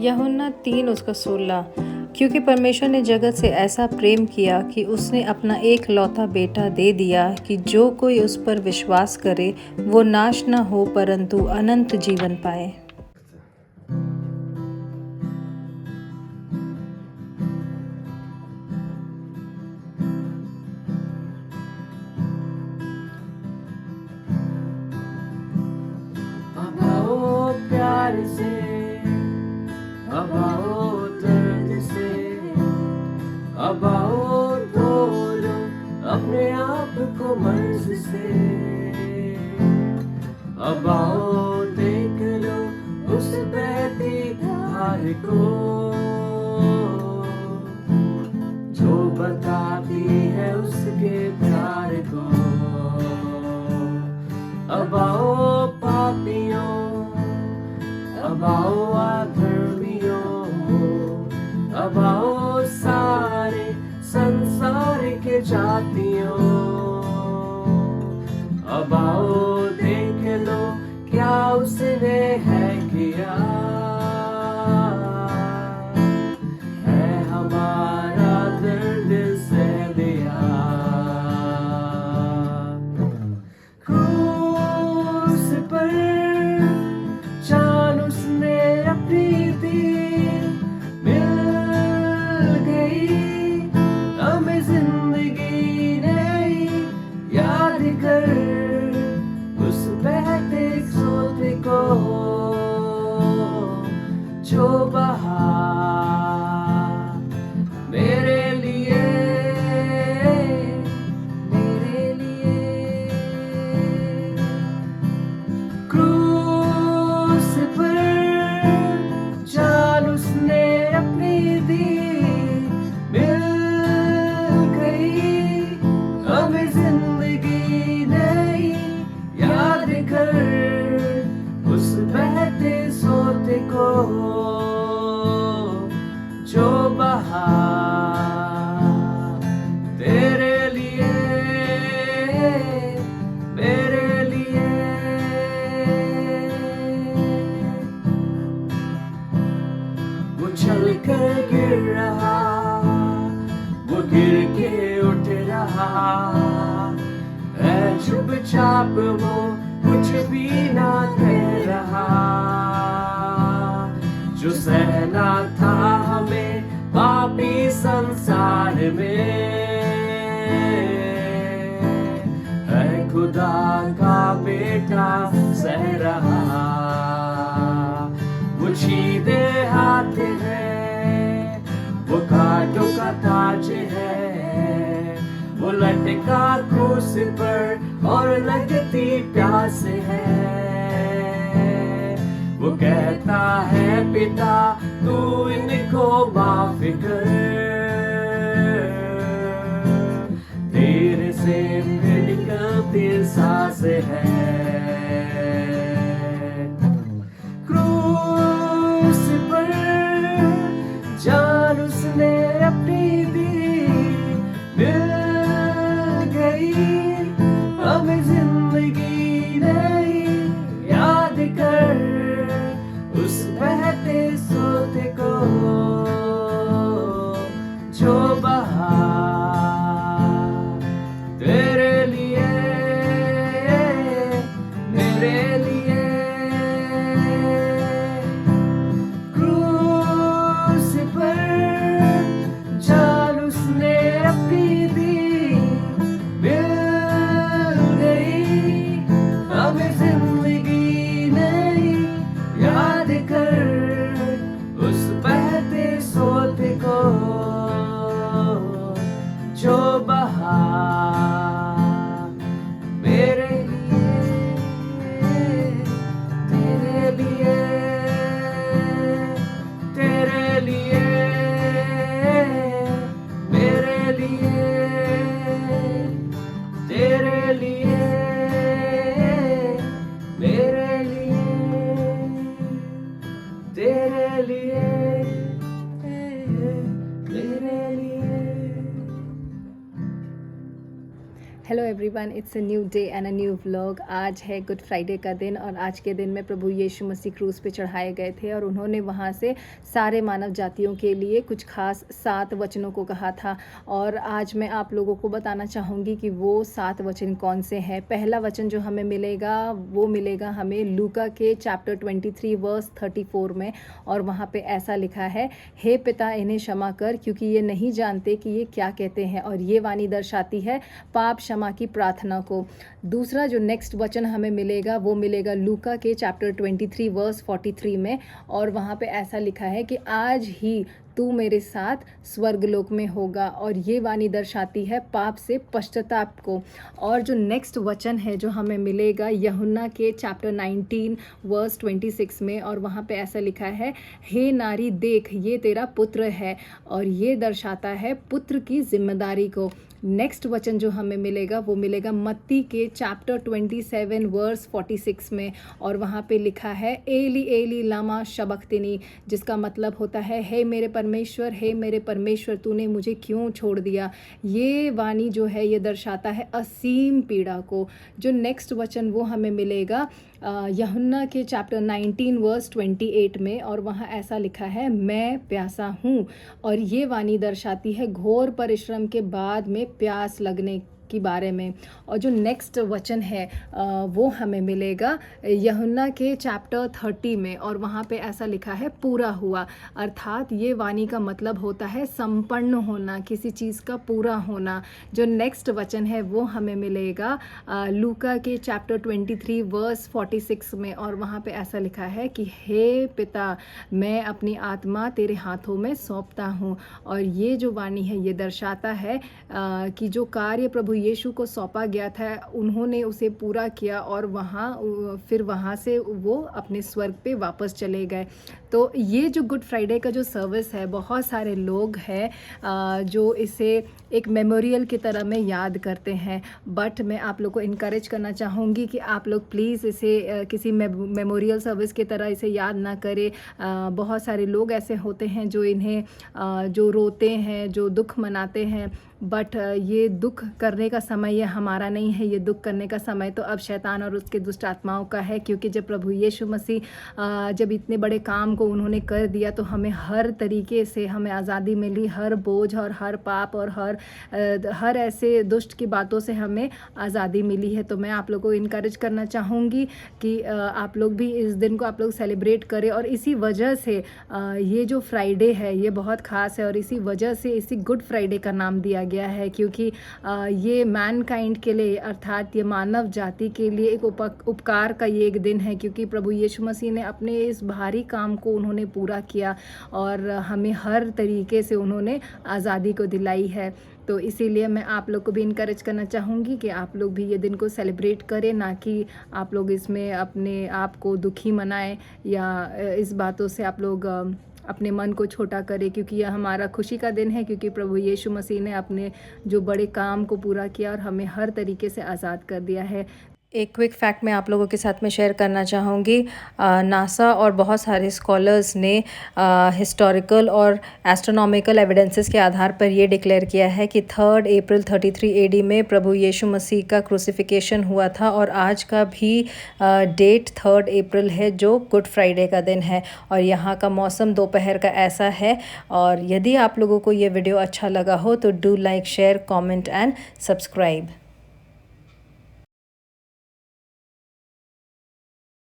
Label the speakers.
Speaker 1: यूहन्ना 3:16। क्योंकि परमेश्वर ने जगत से ऐसा प्रेम किया कि उसने अपना एक लौता बेटा दे दिया कि जो कोई उस पर विश्वास करे वो नाश न हो परंतु अनंत जीवन पाए।
Speaker 2: अब आओ प्यार से, अब आओ दर्द से, अब आओ तोलो अपने आप को मर्ज से। अब आओ देख लो उस बहती धार को जो बताती है उसके प्यार को। अब आओ पापियों, अब आओ अधर्मियों, अब आओ सारे संसार के जातियों। अब आओ देख लो क्या उसने है किया, है हमारा दर्द सह लिया। क्रूस पर जान उसने अपनी दी, मिल गई हमें जिंदगी नई। याद कर उस बहते सोते को जो बहा मेरे लिए, मेरे लिए। क्रूस पर जान उसने अपनी दी, मिल गई हमें जिंदगी नई। याद कर उस बहते सोते को जो बहा तेरे लिए, मेरे लिए। वो चल कर गिर रहा, वो गिर के उठ रहा है चुपचाप, वो कुछ भी ना कह रहा। जो सहना था हमें पापी संसार में, है खुदा का बेटा सह रहा। वो छीदे हाथ है, वो कांटों का ताज है, वो लटका क्रूस पर और लगती प्यास है। वो कहता है पिता तू इनको माफ कर, तेरे से निकलती सांस है। क्रूस पर जान उसने अपनी दी, मिल गई हमें जिंदगी नई। याद कर उस बहते सोते को
Speaker 1: everyone, it's a new day and a new vlog. आज है गुड फ्राइडे का दिन और आज के दिन में प्रभु यीशु मसीह क्रूस पे चढ़ाए गए थे और उन्होंने वहाँ से सारे मानव जातियों के लिए कुछ खास 7 वचनों को कहा था। और आज मैं आप लोगों को बताना चाहूँगी कि वो 7 वचन कौन से हैं। पहला वचन जो हमें मिलेगा वो मिलेगा हमें लूका के चैप्टर 23 वर्स 34 में, और वहाँ पे ऐसा लिखा है, हे पिता इन्हें क्षमा कर क्योंकि ये नहीं जानते कि ये क्या कहते हैं। और ये वाणी दर्शाती है पाप क्षमा की प्रार्थना को। दूसरा जो नेक्स्ट वचन हमें मिलेगा वो मिलेगा लूका के चैप्टर 23 वर्स 43 में, और वहाँ पे ऐसा लिखा है कि आज ही तू मेरे साथ स्वर्गलोक में होगा। और ये वाणी दर्शाती है पाप से पश्चाताप को। और जो नेक्स्ट वचन है जो हमें मिलेगा यूहन्ना के चैप्टर 19 वर्स 26 में, और वहाँ पे ऐसा लिखा है, हे नारी देख ये तेरा पुत्र है। और ये दर्शाता है पुत्र की जिम्मेदारी को। नेक्स्ट वचन जो हमें मिलेगा वो मिलेगा मत्ती के चैप्टर 27 वर्स 46 में, और वहाँ पे लिखा है, एली एली लामा शबक्तनी, जिसका मतलब होता है, हे मेरे परमेश्वर तूने मुझे क्यों छोड़ दिया। ये वाणी जो है ये दर्शाता है असीम पीड़ा को। जो नेक्स्ट वचन वो हमें मिलेगा यूहन्ना के चैप्टर 19 वर्स 28 में, और वहाँ ऐसा लिखा है, मैं प्यासा हूँ। और ये वाणी दर्शाती है घोर परिश्रम के बाद में प्यास लगने के बारे में। और जो नेक्स्ट वचन है वो हमें मिलेगा यूहन्ना के चैप्टर 30 में, और वहाँ पे ऐसा लिखा है, पूरा हुआ। अर्थात ये वाणी का मतलब होता है संपन्न होना, किसी चीज़ का पूरा होना। जो नेक्स्ट वचन है वो हमें मिलेगा लूका के चैप्टर 23 वर्स 46 में, और वहाँ पे ऐसा लिखा है कि हे पिता मैं अपनी आत्मा तेरे हाथों में सौंपता हूँ। और ये जो वाणी है ये दर्शाता है कि जो कार्य प्रभु यीशु को सौंपा गया था उन्होंने उसे पूरा किया, और फिर वहाँ से वो अपने स्वर्ग पे वापस चले गए। तो ये जो गुड फ्राइडे का जो सर्विस है, बहुत सारे लोग हैं जो इसे एक मेमोरियल की तरह में याद करते हैं, बट मैं आप लोग को इनकरेज करना चाहूँगी कि आप लोग प्लीज़ इसे किसी मेमोरियल सर्विस की तरह इसे याद ना करें। बहुत सारे लोग ऐसे होते हैं जो इन्हें जो रोते हैं, जो दुख मनाते हैं, बट ये दुख करने का समय ये हमारा नहीं है। ये दुख करने का समय तो अब शैतान और उसके दुष्ट आत्माओं का है, क्योंकि जब प्रभु यीशु मसीह जब इतने बड़े काम को उन्होंने कर दिया तो हमें हर तरीके से हमें आज़ादी मिली। हर बोझ और हर पाप और हर ऐसे दुष्ट की बातों से हमें आज़ादी मिली है। तो मैं आप लोगों को इनकरेज करना चाहूँगी कि आप लोग भी इस दिन को आप लोग सेलिब्रेट करें। और इसी वजह से ये जो फ्राइडे है ये बहुत ख़ास है, और इसी वजह से इसी गुड फ्राइडे का नाम दिया गया है, क्योंकि ये मैनकाइंड के लिए, अर्थात ये मानव जाति के लिए एक उपकार का ये एक दिन है, क्योंकि प्रभु यीशु मसीह ने अपने इस भारी काम को उन्होंने पूरा किया और हमें हर तरीके से उन्होंने आज़ादी को दिलाई है। तो इसीलिए मैं आप लोग को भी इनकरेज करना चाहूँगी कि आप लोग भी ये दिन को सेलिब्रेट करें, ना कि आप लोग इसमें अपने आप को दुखी मनाएं या इस बातों से आप लोग अपने मन को छोटा करें, क्योंकि यह हमारा खुशी का दिन है, क्योंकि प्रभु यीशु मसीह ने अपने जो बड़े काम को पूरा किया और हमें हर तरीके से आज़ाद कर दिया है। एक क्विक फैक्ट मैं आप लोगों के साथ में शेयर करना चाहूँगी। नासा और बहुत सारे स्कॉलर्स ने हिस्टोरिकल और एस्ट्रोनॉमिकल एविडेंसेस के आधार पर ये डिक्लेयर किया है कि 3 अप्रैल 33 AD में प्रभु यीशु मसीह का क्रूसिफिकेशन हुआ था, और आज का भी डेट 3 अप्रैल है जो गुड फ्राइडे का दिन है। और यहाँ का मौसम दोपहर का ऐसा है। और यदि आप लोगों को ये वीडियो अच्छा लगा हो तो do like, share, comment and subscribe.